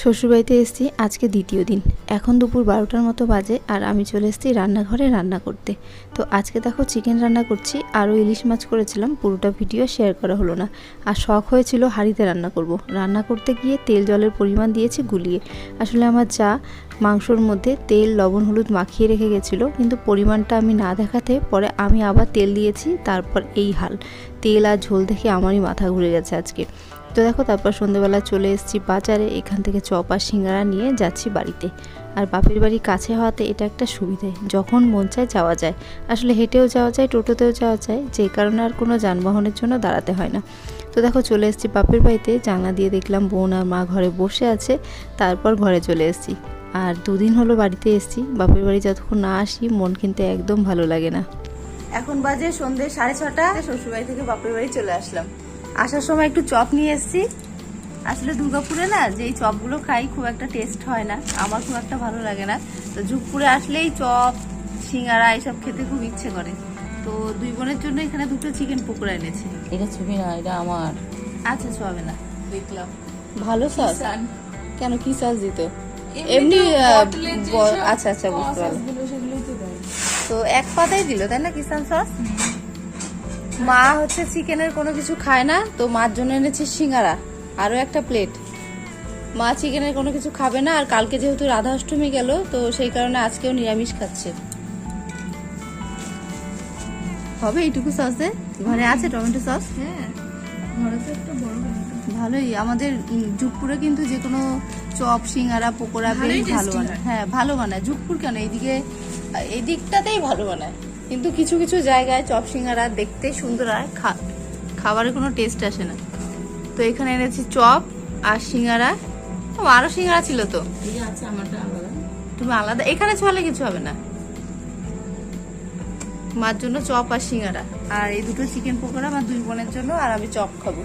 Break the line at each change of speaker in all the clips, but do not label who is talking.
শ্বশুরবাড়িতে এসেছি আজকে দ্বিতীয় দিন। এখন দুপুর 12টার মতো বাজে আর আমি চলে এসেছি রান্নাঘরে রান্না করতে। তো আজকে দেখো চিকেন রান্না করছি, আরও ইলিশ মাছ করেছিলাম, পুরোটা ভিডিও শেয়ার করা হলো না। আর শখ হয়েছিল হাঁড়িতে রান্না করব। রান্না করতে গিয়ে তেল জলের পরিমাণ দিয়েছি গুলিয়ে। আসলে আমার যা মাংসর মধ্যে তেল লবণ হলুদ মাখিয়ে রেখে গেছিলো, কিন্তু পরিমাণটা আমি না দেখাতে পরে আমি আবার তেল দিয়েছি, তারপর এই হাল। তেল আর ঝোল দেখে আমারই মাথা ঘুরে গেছে আজকে। তো দেখো তারপর সন্ধ্যেবেলা চলে এসেছি বাজারে, এখান থেকে চপ আর সিঙ্গারা নিয়ে যাচ্ছি বাড়িতে। আর বাপের বাড়ি কাছে হওয়াতে এটা একটা সুবিধে, যখন মন চায় যাওয়া যায়। আসলে হেঁটেও যাওয়া যায়, টোটোতেও যাওয়া যায়, যে কারণে আর কোনো যানবাহনের জন্য দাঁড়াতে হয় না। তো দেখো চলে এসেছি বাপের বাড়িতে, জানলা দিয়ে দেখলাম বোন আর মা ঘরে বসে আছে, তারপর ঘরে চলে এসেছি। আর দুদিন হলো বাড়িতে এসেছি, বাপের বাড়ি যতক্ষণ না আসি মন কিন্তু একদম ভালো লাগে না। এখন বাজে সন্ধ্যে 6:30, শ্বশুরবাড়ি থেকে বাপের বাড়ি চলে আসলাম। আসার সময় একটু চপ নিয়ে এসেছি। আসলে দুর্গাপুরে না যেই চপগুলো খাই খুব একটা টেস্ট হয় না, আমার খুব একটা ভালো লাগে না। তো যুগপুরে আসলেই চপ সিঙ্গারা এইসব খেতে খুব ইচ্ছে করে। তো দুই বোনের জন্য এখানে দুটো চিকেন পকোড়া এনেছি।
এটা ছবি না, এটা আমার।
আচ্ছা ছবে না,
দেখলাম
ভালো সস। কেন কি সস দিত? এমনি আচ্ছা আচ্ছা বুঝতে পারলাম। তো এক পাতাই দিল তাই না কিষান সস। মা হচ্ছে চিকেনের কোনো কিছু খায় না, তো মার জন্য এনেছি সিঙ্গারা আরও একটা প্লেট। মা চিকেনের কোনো কিছু খাবে না, আর কালকে যেহেতু রাধা অষ্টমী গেল, তো সেই কারণে আজকেও নিরামিষ খাচ্ছে। হবে এইটুকু সসে? ঘরে আছে টমেটো সস?
হ্যাঁ, ঘরে তো একটা বড়
ভালোই। আমাদের যুগপুরে কিন্তু যে কোনো চপ সিঙ্গারা পকোড়া বেশ ভালো বানায়। হ্যাঁ ভালো বানায় যুগপুর, কেন এইদিকে এই দিকটাতেই ভালো বানায়, কিন্তু কিছু কিছু জায়গায় চপ সিঙ্গারা দেখতে সুন্দর হয়, খাবারের কোনো টেস্ট আসে না। তো এখানে এনেছি চপ আর সিঙ্গারা। আরো সিঙ্গারা ছিল তো,
আছে আমারটা আলাদা।
তুমি আলাদা এখানে চলে কিছু হবে না। মার জন্য চপ আর সিঙ্গারা, আর এই দুটো চিকেন পকোড়া আমার দুই বোনের জন্য, আর আমি চপ খাবো।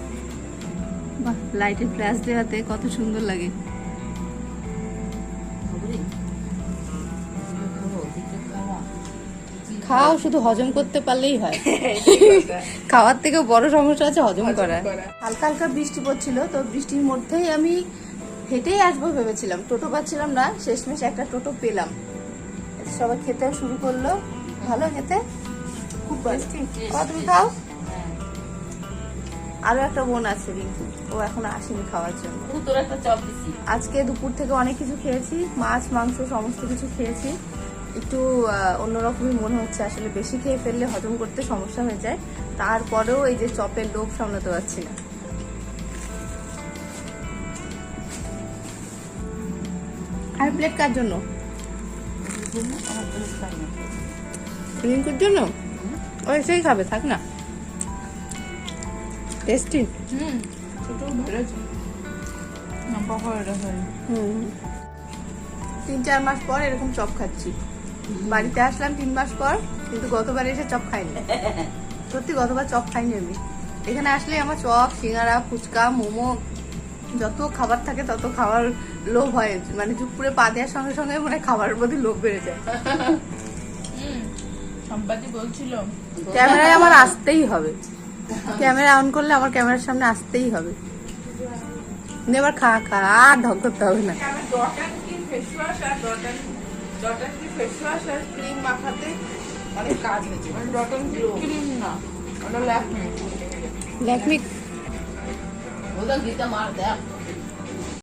বাহ, লাইটের ফ্ল্যাশ দেওয়াতে কত সুন্দর লাগে। খাও, শুধু হজম করতে পারলেই হয়। খাওয়ার থেকে বড় সমস্যা আছে হজম করা। হালকা হালকা বৃষ্টি পড়ছিল, তো বৃষ্টির মধ্যেই আমি হেঁটেই আসবো ভেবেছিলাম, টোটো পাচ্ছিলাম না, শেষমেশ একটা টোটো পেলাম। সবাই খেতে শুরু করলো, ভালো খেতে, খুব ভালো। তুমি খাও। আরো একটা বোন আছে রিঙ্কু, ও এখন আসেনি খাওয়ার জন্য।
তোর একটা চপ দিছি।
আজকে দুপুর থেকে অনেক কিছু খেয়েছি, মাছ মাংস সমস্ত কিছু খেয়েছি। একটু অন্যরকমই মনে হচ্ছে, আসলে বেশি খেয়ে ফেললে হজম করতে সমস্যা হয়ে যায়। তারপরেও এই যে চপের লোভ সামলাতে পারছি না। আর প্লেট কার জন্য? রিঙ্কুর জন্য। ও এসেই খাবে, থাক না। টেস্টি।
ছোট ভেড়েছে না, পকোড়াটা হয়।
3-4 মাস পর এরকম চপ খাচ্ছি। বাড়িতে আসলাম 3 মাস পর, কিন্তু গতবার এসে চপ খাইনি। সত্যি গতবার চপ খাইনি আমি। এখানে আসলে আমার চপ সিঙ্গারা ফুচকা মোমো যত খাবার থাকে তত খাবার লোভ হয়, মানে যুগপুরে পা দেওয়ার সঙ্গে সঙ্গে মানে খাবারের প্রতি লোভ বেড়ে যায়।
সম্পাদি বলছিল
ক্যামেরায় আমার আসতেই হবে, ক্যামেরা অন করলে আমার ক্যামেরার সামনে আসতেই হবে। এবার খা খা, আর ঢক করতে হবে না।
ক্রিম মাখাতে অনেক কাজ হয়েছে, মানে ডটন ক্রিম না, ওটা ল্যাকমি।
ল্যাকমি
ওটা গীতা মার দেখ।